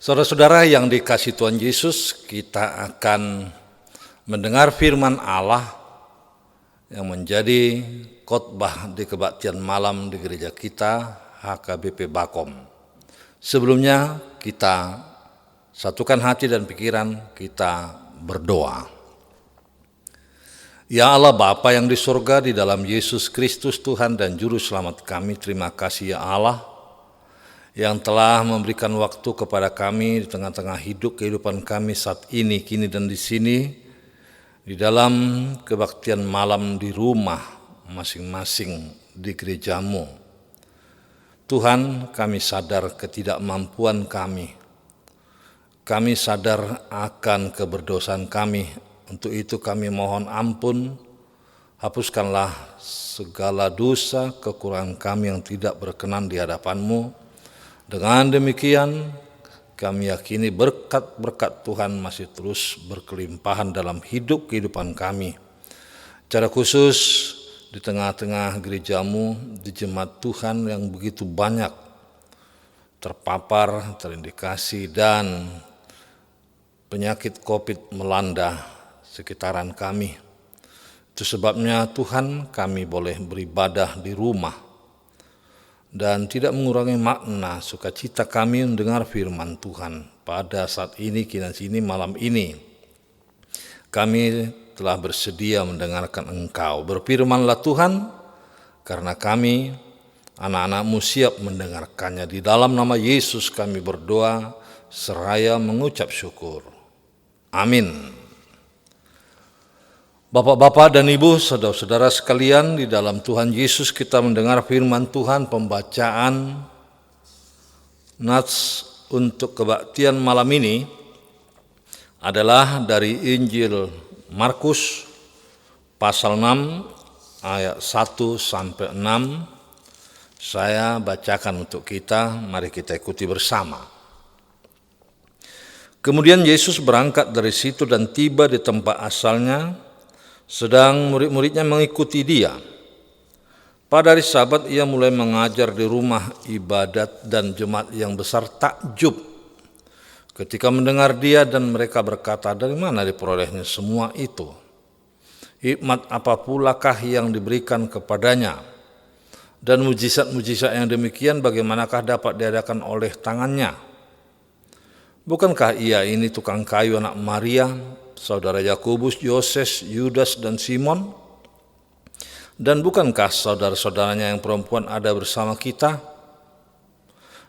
Saudara-saudara yang dikasihi Tuhan Yesus, kita akan mendengar firman Allah yang menjadi khotbah di kebaktian malam di gereja kita, HKBP Bakom. Sebelumnya kita satukan hati dan pikiran, kita berdoa. Ya Allah Bapa yang di surga, di dalam Yesus Kristus Tuhan dan Juru Selamat kami, terima kasih ya Allah yang telah memberikan waktu kepada kami di tengah-tengah kehidupan kami saat ini, kini dan di sini, di dalam kebaktian malam di rumah masing-masing di gerejamu. Tuhan, kami sadar ketidakmampuan kami. Kami sadar akan keberdosaan kami. Untuk itu kami mohon ampun, hapuskanlah segala dosa kekurangan kami yang tidak berkenan di hadapan-Mu. Dengan demikian, kami yakini berkat-berkat Tuhan masih terus berkelimpahan dalam kehidupan kami. Secara khusus di tengah-tengah gerejamu, di jemaat Tuhan yang begitu banyak terpapar, terindikasi dan penyakit COVID melanda sekitaran kami. Itu sebabnya Tuhan, kami boleh beribadah di rumah dan tidak mengurangi makna sukacita kami mendengar firman Tuhan pada saat ini, kini malam ini. Kami telah bersedia mendengarkan Engkau. Berfirmanlah Tuhan, karena kami anak-anak-Mu siap mendengarkannya. Di dalam nama Yesus kami berdoa seraya mengucap syukur. Amin. Bapak-bapak dan ibu, saudara-saudara sekalian, di dalam Tuhan Yesus kita mendengar firman Tuhan. Pembacaan nats untuk kebaktian malam ini adalah dari Injil Markus pasal 6 ayat 1 sampai 6. Saya bacakan untuk kita, mari kita ikuti bersama. Kemudian Yesus berangkat dari situ dan tiba di tempat asalnya, sedang murid-muridnya mengikuti dia. Pada hari Sabat ia mulai mengajar di rumah ibadat dan jemaat yang besar takjub ketika mendengar dia, dan mereka berkata, dari mana diperolehnya semua itu? Hikmat apa pulakah yang diberikan kepadanya? Dan mujizat-mujizat yang demikian bagaimanakah dapat diadakan oleh tangannya? Bukankah ia ini tukang kayu anak Maria, saudara Yakobus, Yoses, Yudas, dan Simon? Dan bukankah saudara-saudaranya yang perempuan ada bersama kita?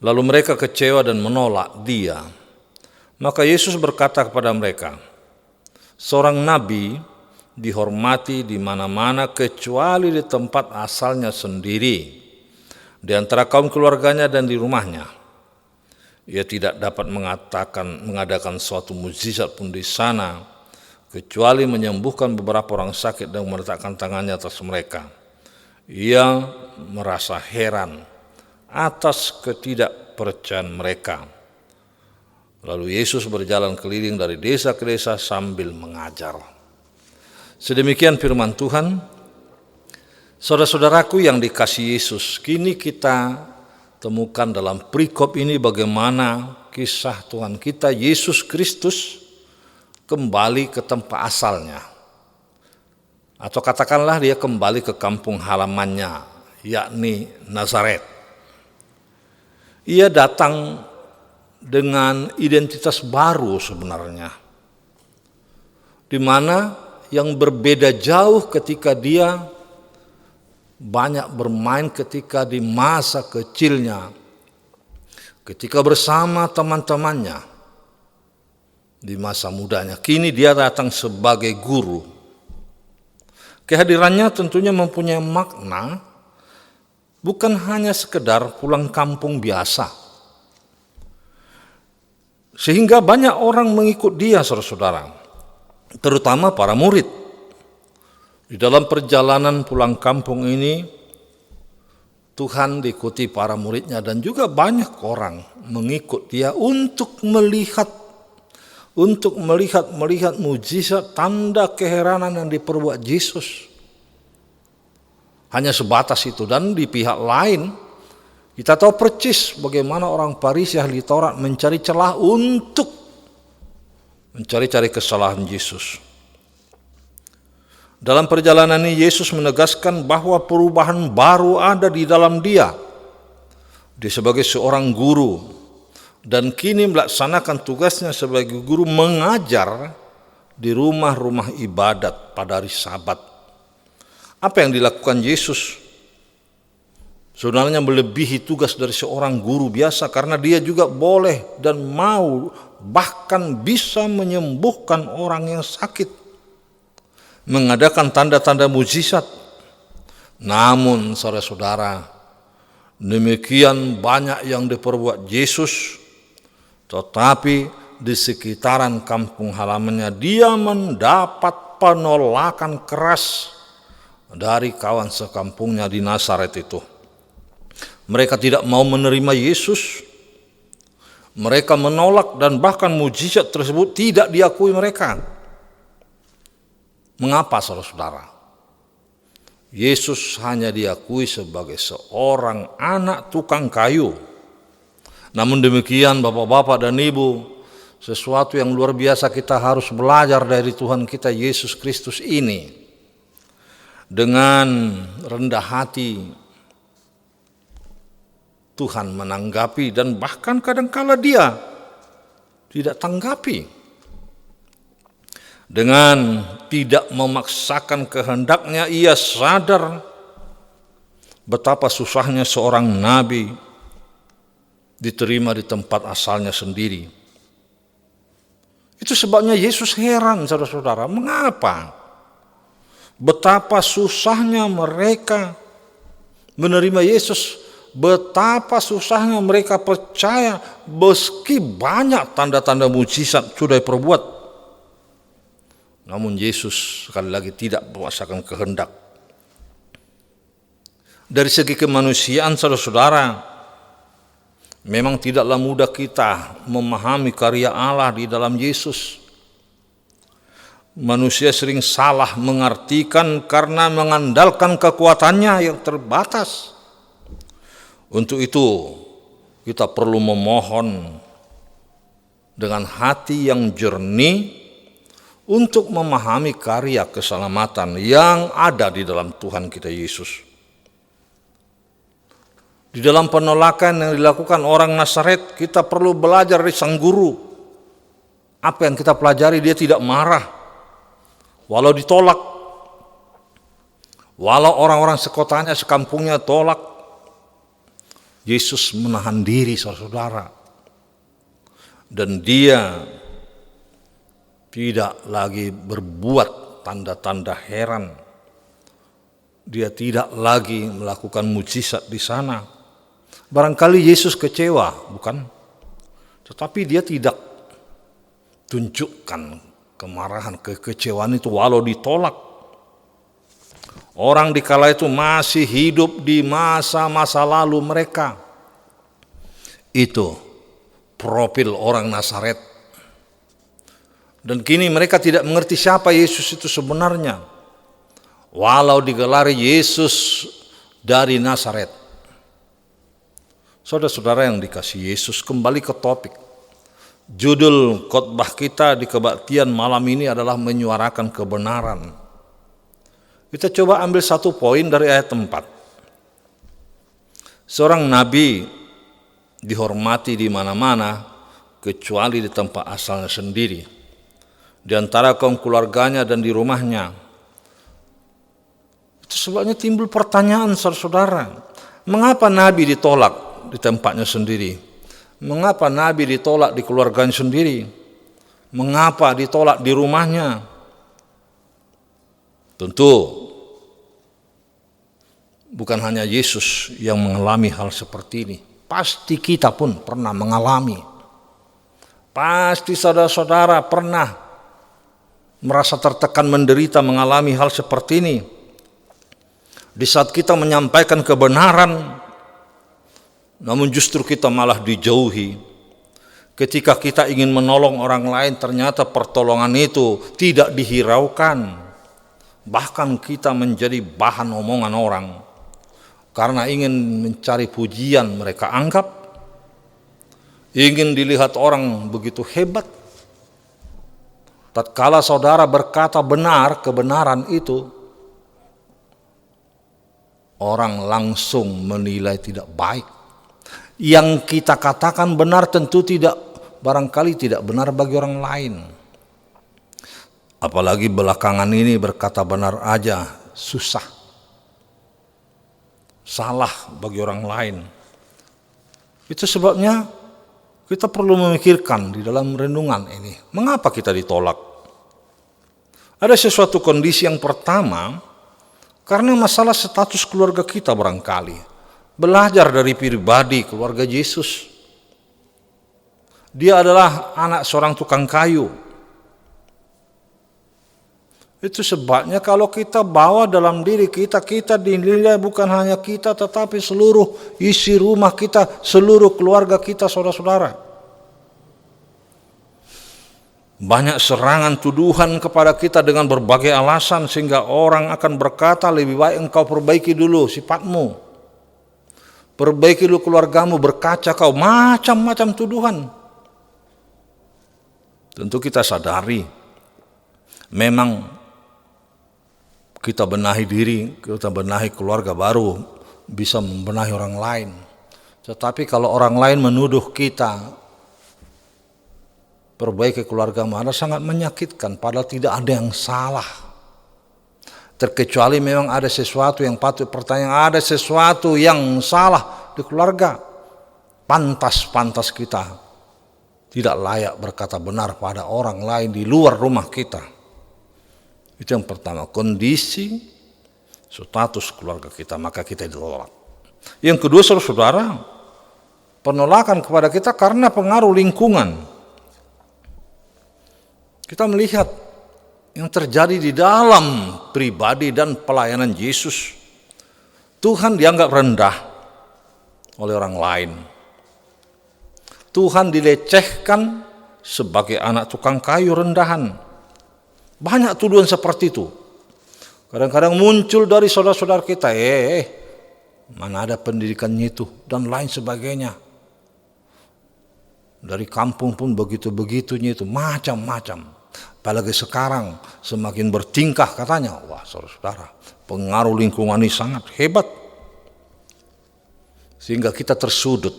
Lalu mereka kecewa dan menolak dia. Maka Yesus berkata kepada mereka, seorang nabi dihormati di mana-mana kecuali di tempat asalnya sendiri, di antara kaum keluarganya dan di rumahnya. Ia tidak dapat mengadakan suatu mukjizat pun di sana, kecuali menyembuhkan beberapa orang sakit dan meletakkan tangannya atas mereka. Ia merasa heran atas ketidakpercayaan mereka. Lalu Yesus berjalan keliling dari desa ke desa sambil mengajar. Sedemikian firman Tuhan. Saudara-saudaraku yang dikasihi Yesus, kini kita temukan dalam perikop ini bagaimana kisah Tuhan kita Yesus Kristus kembali ke tempat asalnya. Atau katakanlah dia kembali ke kampung halamannya, yakni Nazaret. Ia datang dengan identitas baru sebenarnya, di mana yang berbeda jauh ketika dia banyak bermain ketika di masa kecilnya, ketika bersama teman-temannya di masa mudanya. Kini dia datang sebagai guru. Kehadirannya tentunya mempunyai makna, bukan hanya sekedar pulang kampung biasa. Sehingga banyak orang mengikut dia, saudara-saudara, terutama para murid. Di dalam perjalanan pulang kampung ini, Tuhan diikuti para muridnya dan juga banyak orang mengikut dia untuk melihat mujizat, tanda keheranan yang diperbuat Yesus. Hanya sebatas itu. Dan di pihak lain, Kita tahu persis bagaimana orang Farisi ahli Taurat mencari celah untuk mencari-cari kesalahan Yesus. Dalam perjalanan ini Yesus menegaskan bahwa perubahan baru ada di dalam Dia. Dia sebagai seorang guru dan kini melaksanakan tugasnya sebagai guru mengajar di rumah-rumah ibadat pada hari Sabat. Apa yang dilakukan Yesus sebenarnya melebihi tugas dari seorang guru biasa, karena dia juga boleh dan mau bahkan bisa menyembuhkan orang yang sakit, mengadakan tanda-tanda mukjizat. Namun saudara-saudara, demikian banyak yang diperbuat Yesus, tetapi di sekitaran kampung halamannya dia mendapat penolakan keras dari kawan sekampungnya di Nazaret itu. Mereka tidak mau menerima Yesus. Mereka menolak dan bahkan mukjizat tersebut tidak diakui mereka. Mengapa saudara-saudara? Yesus hanya diakui sebagai seorang anak tukang kayu. Namun demikian bapak-bapak dan ibu, sesuatu yang luar biasa kita harus belajar dari Tuhan kita Yesus Kristus ini. Dengan rendah hati Tuhan menanggapi dan bahkan kadangkala dia tidak tanggapi. Dengan tidak memaksakan kehendaknya, ia sadar betapa susahnya seorang nabi diterima di tempat asalnya sendiri. Itu sebabnya Yesus heran, saudara-saudara, mengapa? Betapa susahnya mereka menerima Yesus. Betapa susahnya mereka percaya meski banyak tanda-tanda mukjizat sudah diperbuat. Namun Yesus sekali lagi tidak memaksakan kehendak. Dari segi kemanusiaan saudara-saudara, memang tidaklah mudah kita memahami karya Allah di dalam Yesus. Manusia sering salah mengartikan karena mengandalkan kekuatannya yang terbatas. Untuk itu kita perlu memohon dengan hati yang jernih untuk memahami karya keselamatan yang ada di dalam Tuhan kita Yesus. Di dalam penolakan yang dilakukan orang Nazaret, kita perlu belajar dari sang guru. Apa yang kita pelajari, dia tidak marah. Walau ditolak, walau orang-orang sekotanya, sekampungnya tolak, Yesus menahan diri saudara-saudara. Dan dia tidak lagi berbuat tanda-tanda heran. Dia tidak lagi melakukan mukjizat di sana. Barangkali Yesus kecewa, bukan? Tetapi dia tidak tunjukkan kemarahan, kekecewaan itu walau ditolak. Orang di kala itu masih hidup di masa-masa lalu mereka. Itu profil orang Nazaret. Dan kini mereka tidak mengerti siapa Yesus itu sebenarnya. Walau digelari Yesus dari Nazaret. Saudara-saudara yang dikasihi Yesus, kembali ke topik. Judul khotbah kita di kebaktian malam ini adalah menyuarakan kebenaran. Kita coba ambil satu poin dari ayat 4. Seorang nabi dihormati di mana-mana kecuali di tempat asalnya sendiri, di antara kaum keluarganya dan di rumahnya. Itu sebabnya timbul pertanyaan saudara-saudara, mengapa nabi ditolak di tempatnya sendiri? Mengapa nabi ditolak di keluarganya sendiri? Mengapa ditolak di rumahnya? Tentu bukan hanya Yesus yang mengalami hal seperti ini. Pasti kita pun pernah mengalami. Pasti saudara-saudara pernah merasa tertekan, menderita, mengalami hal seperti ini. Di saat kita menyampaikan kebenaran, namun justru kita malah dijauhi. Ketika kita ingin menolong orang lain, ternyata pertolongan itu tidak dihiraukan. Bahkan kita menjadi bahan omongan orang. karena ingin mencari pujian mereka anggap, ingin dilihat orang begitu hebat. Tatkala saudara berkata benar, kebenaran itu, orang langsung menilai tidak baik. Yang kita katakan benar tentu barangkali tidak benar bagi orang lain. Apalagi belakangan ini berkata benar aja susah, salah bagi orang lain. Itu sebabnya kita perlu memikirkan di dalam renungan ini, mengapa kita ditolak? Ada sesuatu kondisi yang pertama, karena masalah status keluarga kita barangkali. Belajar dari pribadi keluarga Yesus. Dia adalah anak seorang tukang kayu. Itu sebabnya kalau kita bawa dalam diri kita dinilai bukan hanya kita tetapi seluruh isi rumah kita, seluruh keluarga kita, saudara-saudara. Banyak serangan tuduhan kepada kita dengan berbagai alasan sehingga orang akan berkata lebih baik engkau perbaiki dulu sifatmu. Perbaiki dulu keluargamu, berkaca kau, macam-macam tuduhan. Tentu kita sadari memang kita benahi diri, kita benahi keluarga baru bisa membenahi orang lain. Tetapi kalau orang lain menuduh kita perbaiki keluarga mana, sangat menyakitkan, padahal tidak ada yang salah. Terkecuali memang ada sesuatu yang patut pertanyaan, ada sesuatu yang salah di keluarga. Pantas kita tidak layak berkata benar pada orang lain di luar rumah kita. Itu yang pertama, kondisi status keluarga kita, maka kita ditolak. Yang kedua, saudara, penolakan kepada kita karena pengaruh lingkungan. Kita melihat yang terjadi di dalam pribadi dan pelayanan Yesus. Tuhan dianggap rendah oleh orang lain. Tuhan dilecehkan sebagai anak tukang kayu rendahan. Banyak tuduhan seperti itu. Kadang-kadang muncul dari saudara-saudara kita, mana ada pendidikannya itu, dan lain sebagainya. Dari kampung pun begitu-begitunya itu, macam-macam. Apalagi sekarang semakin bertingkah katanya, wah saudara-saudara, pengaruh lingkungan ini sangat hebat. Sehingga kita tersudut.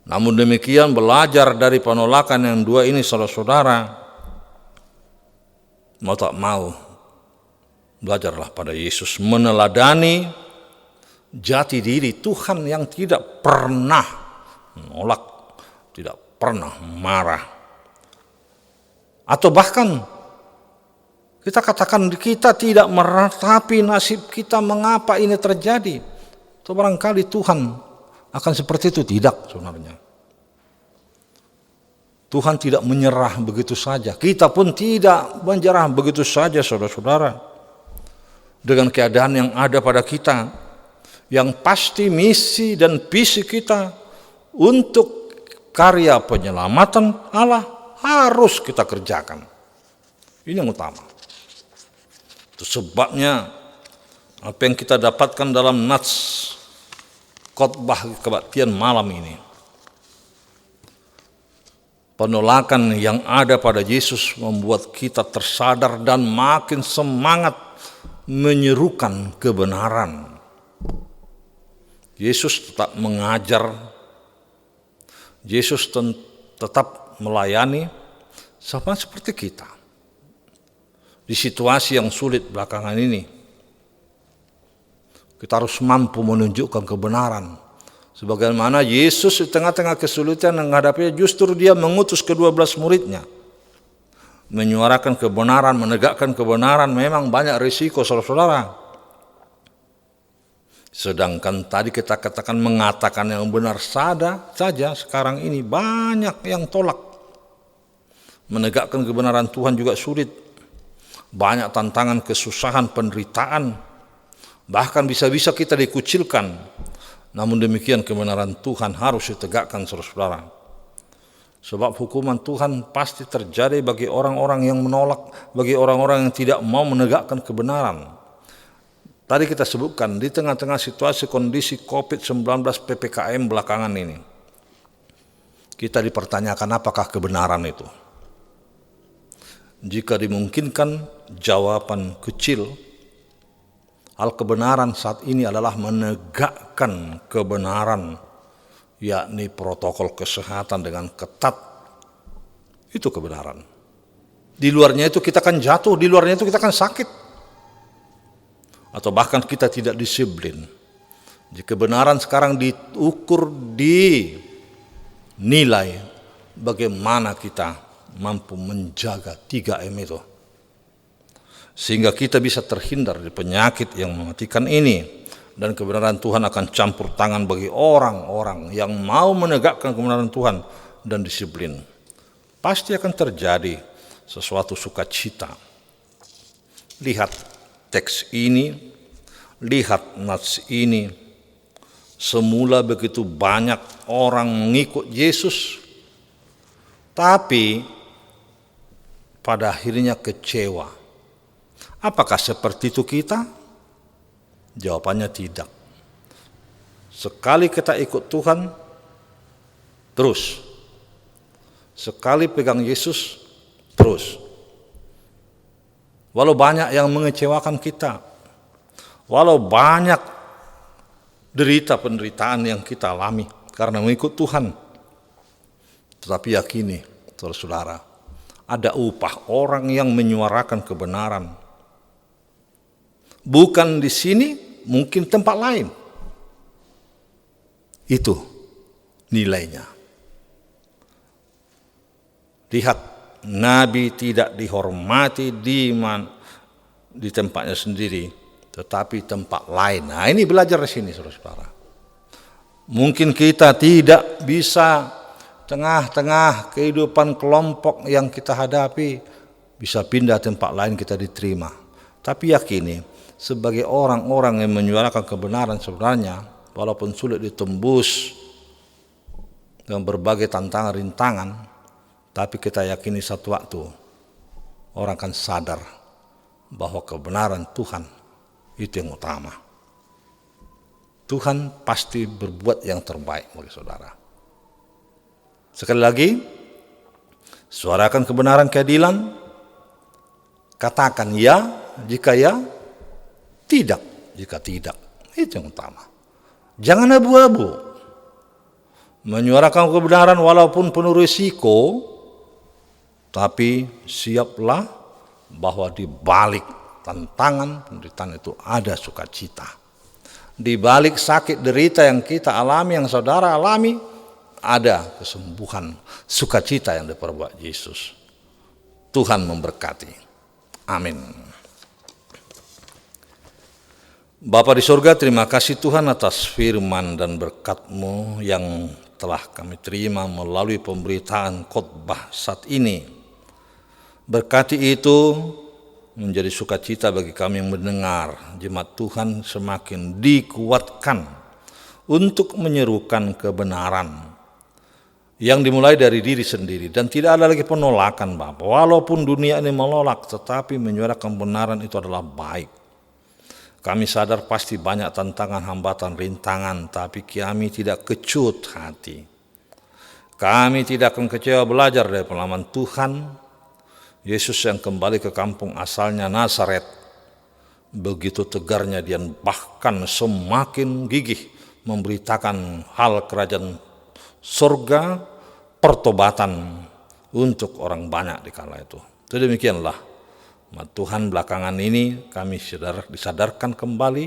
Namun demikian belajar dari penolakan yang dua ini saudara-saudara, mau tak mau, belajarlah pada Yesus, meneladani jati diri Tuhan yang tidak pernah menolak, tidak pernah marah. Atau bahkan kita katakan kita tidak meratapi nasib kita, mengapa ini terjadi. Atau barangkali Tuhan akan seperti itu, tidak sebenarnya. Tuhan tidak menyerah begitu saja. Kita pun tidak menyerah begitu saja, saudara-saudara. Dengan keadaan yang ada pada kita, yang pasti misi dan visi kita untuk karya penyelamatan Allah harus kita kerjakan. Ini yang utama. Itu sebabnya apa yang kita dapatkan dalam nats khotbah kebaktian malam ini. Penolakan yang ada pada Yesus membuat kita tersadar dan makin semangat menyerukan kebenaran. Yesus tetap mengajar, Yesus tetap melayani, sama seperti kita. Di situasi yang sulit belakangan ini, kita harus mampu menunjukkan kebenaran. Sebagaimana Yesus di tengah-tengah kesulitan menghadapinya, justru dia mengutus ke-12 muridnya. Menyuarakan kebenaran, menegakkan kebenaran, memang banyak risiko saudara-saudara. Sedangkan tadi kita katakan mengatakan yang benar saja, sekarang ini banyak yang tolak. Menegakkan kebenaran Tuhan juga sulit. Banyak tantangan, kesusahan, penderitaan. Bahkan bisa-bisa kita dikucilkan. Namun demikian kebenaran Tuhan harus ditegakkan saudara-saudara. Sebab hukuman Tuhan pasti terjadi bagi orang-orang yang menolak, bagi orang-orang yang tidak mau menegakkan kebenaran. Tadi kita sebutkan di tengah-tengah situasi kondisi COVID-19 PPKM belakangan ini, kita dipertanyakan apakah kebenaran itu. Jika dimungkinkan jawaban kecil, hal kebenaran saat ini adalah menegakkan kebenaran, yakni protokol kesehatan dengan ketat. Itu kebenaran. Di luarnya itu kita akan jatuh, di luarnya itu kita akan sakit. Atau bahkan kita tidak disiplin. Jika kebenaran sekarang diukur di nilai bagaimana kita mampu menjaga 3M itu. Sehingga kita bisa terhindar dari penyakit yang mematikan ini. Dan kebenaran Tuhan akan campur tangan bagi orang-orang yang mau menegakkan kebenaran Tuhan dan disiplin. Pasti akan terjadi sesuatu sukacita. Lihat teks ini, lihat nats ini. Semula begitu banyak orang mengikut Yesus, tapi pada akhirnya kecewa. Apakah seperti itu kita? Jawabannya tidak. Sekali kita ikut Tuhan, terus. Sekali pegang Yesus, terus. Walau banyak yang mengecewakan kita, walau banyak penderitaan yang kita alami karena mengikut Tuhan, tetapi yakini, saudara, ada upah orang yang menyuarakan kebenaran. Bukan di sini, mungkin tempat lain. Itu nilainya. Lihat, Nabi tidak dihormati di tempatnya sendiri, tetapi tempat lain. Nah, ini belajar di sini, saudara-saudara. Mungkin kita tidak bisa tengah-tengah kehidupan kelompok yang kita hadapi, bisa pindah tempat lain kita diterima. Tapi yakini, sebagai orang-orang yang menyuarakan kebenaran sebenarnya, walaupun sulit ditembus dengan berbagai tantangan rintangan, tapi kita yakini satu waktu orang akan sadar bahwa kebenaran Tuhan itu yang utama. Tuhan pasti berbuat yang terbaik bagi saudara. Sekali lagi, suarakan kebenaran keadilan, katakan ya jika ya, tidak jika tidak. Itu yang utama. Jangan abu-abu. Menyuarakan kebenaran walaupun penuh risiko, tapi siaplah bahwa di balik tantangan penderitaan itu ada sukacita. Di balik sakit derita yang kita alami, yang saudara alami, ada kesembuhan, sukacita yang diperbuat Yesus. Tuhan memberkati. Amin. Bapa di surga, terima kasih Tuhan atas firman dan berkat-Mu yang telah kami terima melalui pemberitaan khotbah saat ini. Berkati itu menjadi sukacita bagi kami yang mendengar. Jemaat Tuhan semakin dikuatkan untuk menyerukan kebenaran yang dimulai dari diri sendiri. Dan tidak ada lagi penolakan, Bapak. Walaupun dunia ini menolak, tetapi menyuarakan kebenaran itu adalah baik. Kami sadar pasti banyak tantangan, hambatan, rintangan, tapi kami tidak kecut hati. Kami tidak akan kecewa belajar dari pengalaman Tuhan Yesus yang kembali ke kampung asalnya Nazaret. Begitu tegarnya dia bahkan semakin gigih memberitakan hal kerajaan surga, pertobatan untuk orang banyak di kala itu. Jadi demikianlah Tuhan belakangan ini kami disadarkan kembali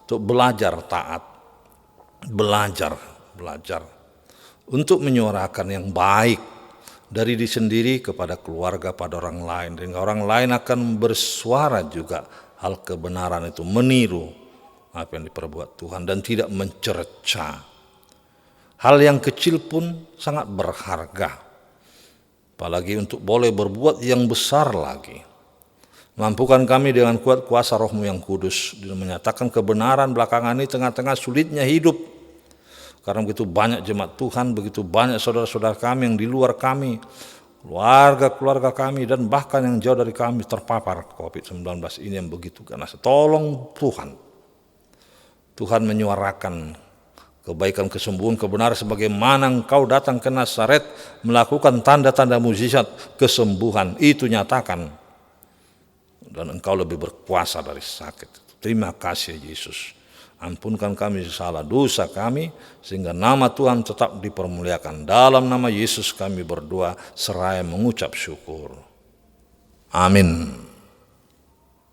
untuk belajar taat, belajar untuk menyuarakan yang baik dari diri sendiri kepada keluarga, pada orang lain. Dan orang lain akan bersuara juga hal kebenaran itu, meniru apa yang diperbuat Tuhan dan tidak mencerca. Hal yang kecil pun sangat berharga, apalagi untuk boleh berbuat yang besar lagi. Mampukan kami dengan kuat kuasa Roh-Mu yang kudus dan menyatakan kebenaran belakangan ini tengah-tengah sulitnya hidup. Karena begitu banyak jemaat Tuhan, begitu banyak saudara-saudara kami yang di luar kami, keluarga-keluarga kami, dan bahkan yang jauh dari kami terpapar COVID-19 ini yang begitu ganas. Tolong Tuhan, Tuhan menyuarakan kebaikan, kesembuhan, kebenaran sebagaimana Engkau datang ke Nazaret melakukan tanda-tanda mukjizat, kesembuhan itu nyatakan. Dan Engkau lebih berkuasa dari sakit. Terima kasih Yesus. Ampunkan kami salah dosa kami, sehingga nama Tuhan tetap dipermuliakan. Dalam nama Yesus kami berdoa seraya mengucap syukur. Amin.